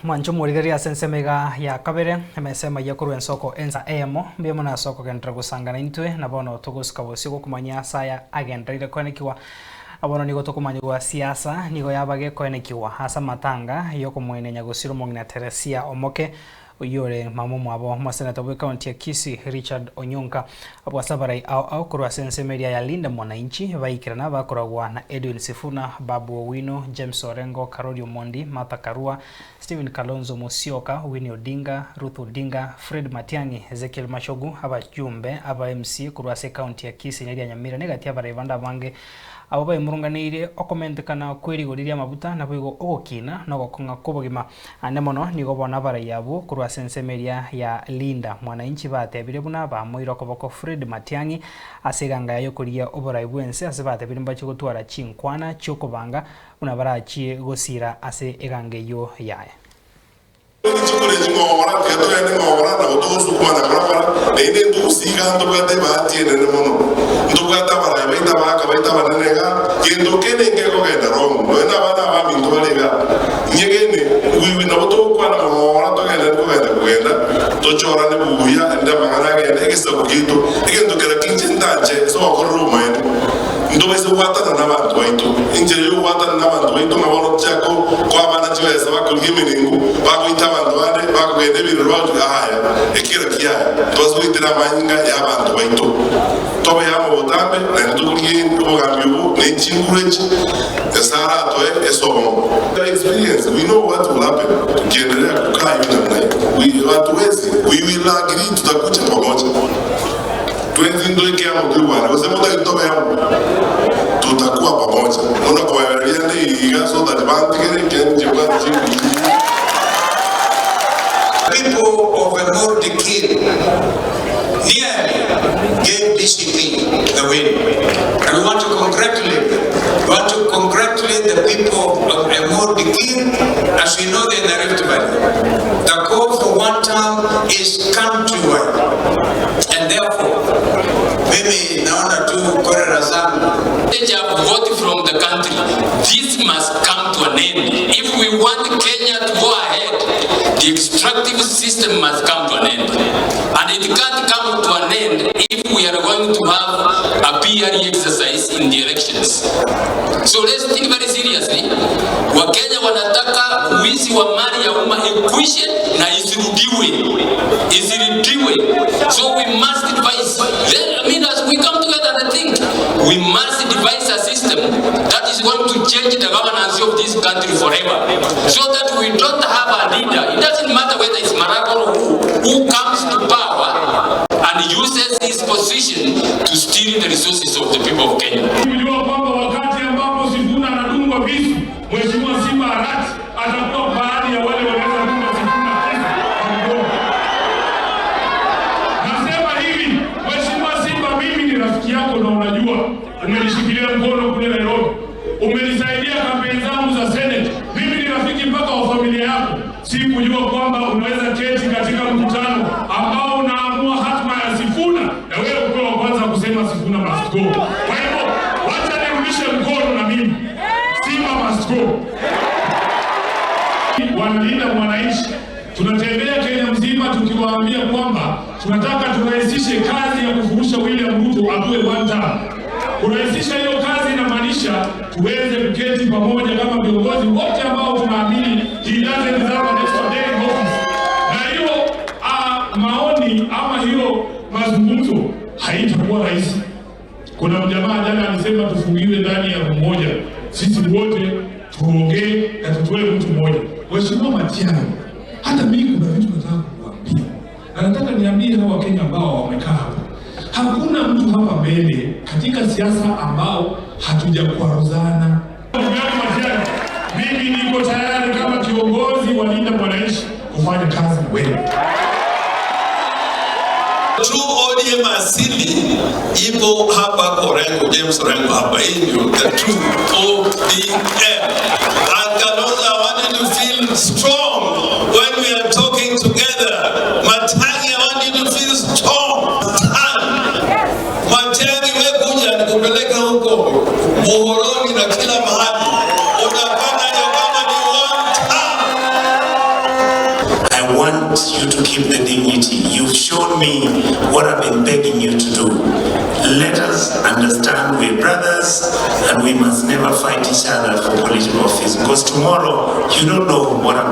mwancho murigeria sensemega ya kabere emesema yakuru ensoko enza emo mbemo na soko gendra gusangana intwe na bono tuguska bosiko kumanya saya agenda ile konekiwa abono nigo tokumanywa siasa nigo yabage konekiwa hasa matanga yoko mwene nyagusiro mongina Teresia Omoke uyore mamumu abo masenata wa county ya Kisii Richard Onyonka abo sabarai au kurwa sense media ya Linda Mwananchi baikirana bakoragwa na Edwin Sifuna, Babu Owino, James Orengo, Karoli Omondi, Martha Karua, Stephen Kalonzo Musyoka, Winnie Odinga, Ruth Odinga, Fred Matiang'i, Ezekiel Mashogu aba jumbe aba MC kurwa se county ya Kisii ya Nyamira negati abarevanda bange abo bayimurunganire okomentekana kwirigoriria mabuta na bwigo ogokina no gokonga kubogima anemono nigo bona barayabo kurwa sensemeria ya Linda Mwananchi batebire buna ba moiro koboko Fred Matiang'i aseganga yo kuria oborai bwense asebate birimba cyo gutwara chinkwana cyo kubanga buna barachi gosira ase egange yo yae experience, we know what will happen. We will agree to the kucha pamoja. Tutakuwa pamoja. So that people of a more decade nearly gave DCP the win. And we want to congratulate them. We want to congratulate the people of a more decade. As we know in the Rift Valley, the call for one term is countrywide. And therefore, maybe naona tu korera zangu. Vote from the country. This must come to an end. If we want Kenya to go ahead, the extractive system must come to an end. And it can't come to an end if we are going to have a PR exercise in the elections. So let's think very seriously. Wakenya wanataka wizi wa mali ya umma ikwishe na isirudiwe. So we must devise. As we come together and think, we must devise a system that is going to change the governance of this country forever. So that we don't have a leader. It doesn't matter whether it's Marago who comes to power and uses his position to steal the resources of the people of Kenya. Umenishikilia mkono kule Nairobi. Umenisaidia kampeni zangu za Senate. Mimi ni rafiki mpaka wa familia yako. Sikujua kwamba unaweza keti katika mkutano ambao unaamua hatma ya Sifuna na wewe uko wa kwanza kusema Sifuna must go. Kwa hivyo wacha nirudishe mkono na mimi. Simba must go. Wanalinda Mwananchi. Tunatembea Kenya mzima tukiwaambia kwamba tunataka turahisishe kazi ya kufurusha William Ruto awe one term. Kurahisisha hiyo kazi inamaanisha tuweze kuketi pamoja kama viongozi wote ambao tunaamini he doesn't deserve an extraordinary office. Na hiyo maoni ama hiyo mazungumzo haitakuwa rahisi. Kuna mjamaa jana alisema tufungiwe ndani ya room moja. Sisi wote tuongee na tutoe mtu mmoja. Mheshimiwa Matiang'i, hata mimi kuna vitu nataka kukuambia. Na nataka niambie hao Wakenya ambao wamekaa hapa. Hakuna mtu hapa mbele katika siasa ambao hatujakwaruzana. Mimi niko tayari kama kiongozi wa Linda Mwananchi kufanya kazi wewe. True ODM asili ipo hapa Orengo, James Orengo hapa. Hii ndio the true ODM. And Kalonzo, I want you to feel strong when we are talking together. Matiang'i, I want you to feel strong. Matiang'i wekuja nikupeleka huko Muhoroni na kila mahali. Unafanya kama ni one time. I want you to keep the dignity. You've shown me what I've been begging you to do. Let us understand we're brothers and we must never fight each other for political office, because tomorrow you don't know what I'm